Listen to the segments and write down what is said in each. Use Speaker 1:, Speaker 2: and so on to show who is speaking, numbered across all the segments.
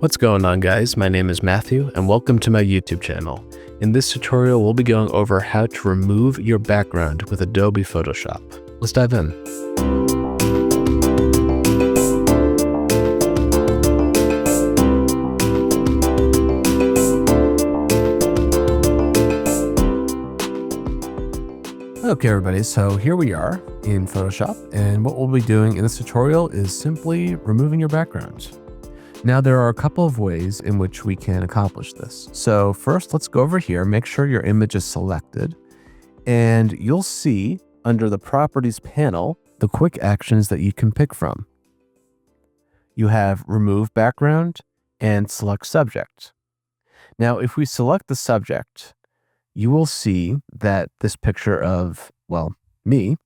Speaker 1: What's going on, guys? My name is Matthew and welcome to my YouTube channel. In this tutorial, we'll be going over how to remove your background with Adobe Photoshop. Let's dive in. Okay, everybody, so here we are in Photoshop, and what we'll be doing in this tutorial is simply removing your background. Now, there are a couple of ways in which we can accomplish this. So first, let's go over here, make sure your image is selected, and you'll see under the Properties panel, the quick actions that you can pick from. You have Remove Background and Select Subject. Now, if we select the subject, you will see that this picture of, well, me,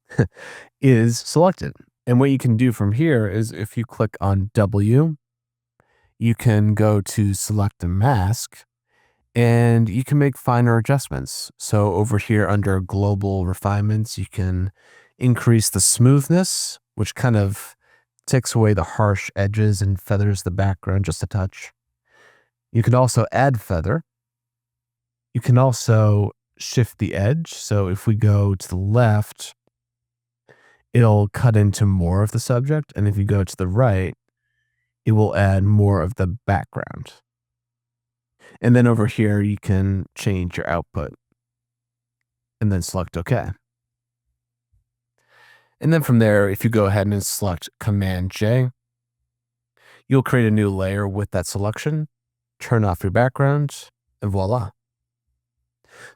Speaker 1: is selected. And what you can do from here is if you click on W, you can go to select a mask and you can make finer adjustments. So over here under global refinements, you can increase the smoothness, which kind of takes away the harsh edges and feathers the background just a touch. You can also add feather. You can also shift the edge. So if we go to the left, it'll cut into more of the subject. And if you go to the right, it will add more of the background. And then over here, you can change your output and then select OK. And then from there, if you go ahead and select Command J, you'll create a new layer with that selection, turn off your background, and voila.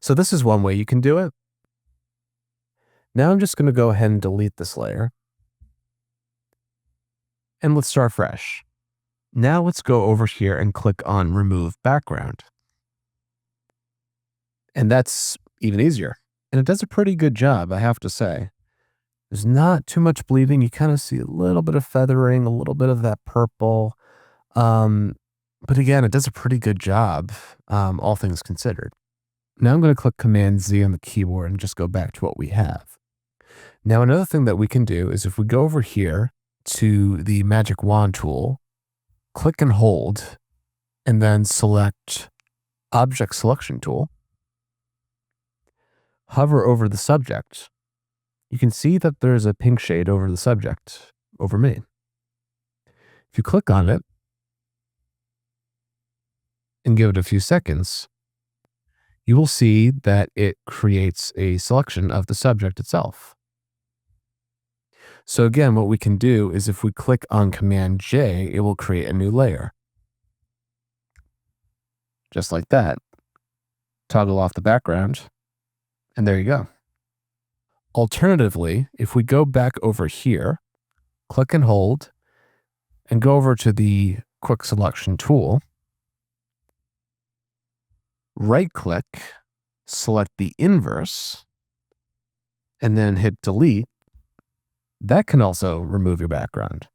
Speaker 1: So this is one way you can do it. Now I'm just going to go ahead and delete this layer. And let's start fresh. Now let's go over here and click on Remove Background. And that's even easier. And it does a pretty good job, I have to say. There's not too much bleeding. You kind of see a little bit of feathering, a little bit of that purple. But again, it does a pretty good job, all things considered. Now I'm going to click Command Z on the keyboard and just go back to what we have. Now another thing that we can do is if we go over here to the Magic Wand tool, click and hold, and then select Object Selection Tool. Hover over the subject. You can see that there's a pink shade over the subject, over me. If you click on it and give it a few seconds, you will see that it creates a selection of the subject itself. So again, what we can do is if we click on Command J, it will create a new layer. Just like that. Toggle off the background, and there you go. Alternatively, if we go back over here, click and hold, and go over to the Quick Selection tool, right-click, select the inverse, and then hit delete, that can also remove your background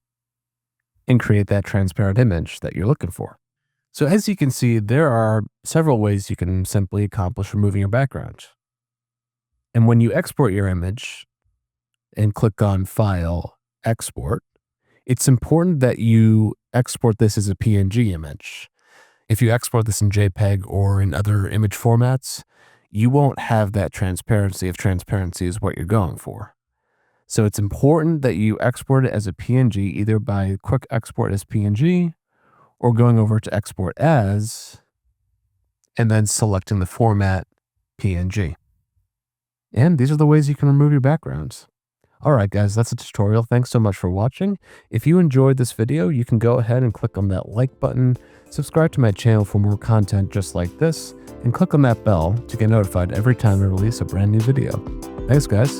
Speaker 1: and create that transparent image that you're looking for. So as you can see, there are several ways you can simply accomplish removing your background. And when you export your image and click on File, Export, it's important that you export this as a PNG image. If you export this in JPEG or in other image formats, you won't have that transparency if transparency is what you're going for. So it's important that you export it as a PNG, either by quick export as PNG or going over to export as, and then selecting the format PNG. And these are the ways you can remove your backgrounds. All right, guys, that's a tutorial. Thanks so much for watching. If you enjoyed this video, you can go ahead and click on that like button, subscribe to my channel for more content just like this, and click on that bell to get notified every time I release a brand new video. Thanks, guys.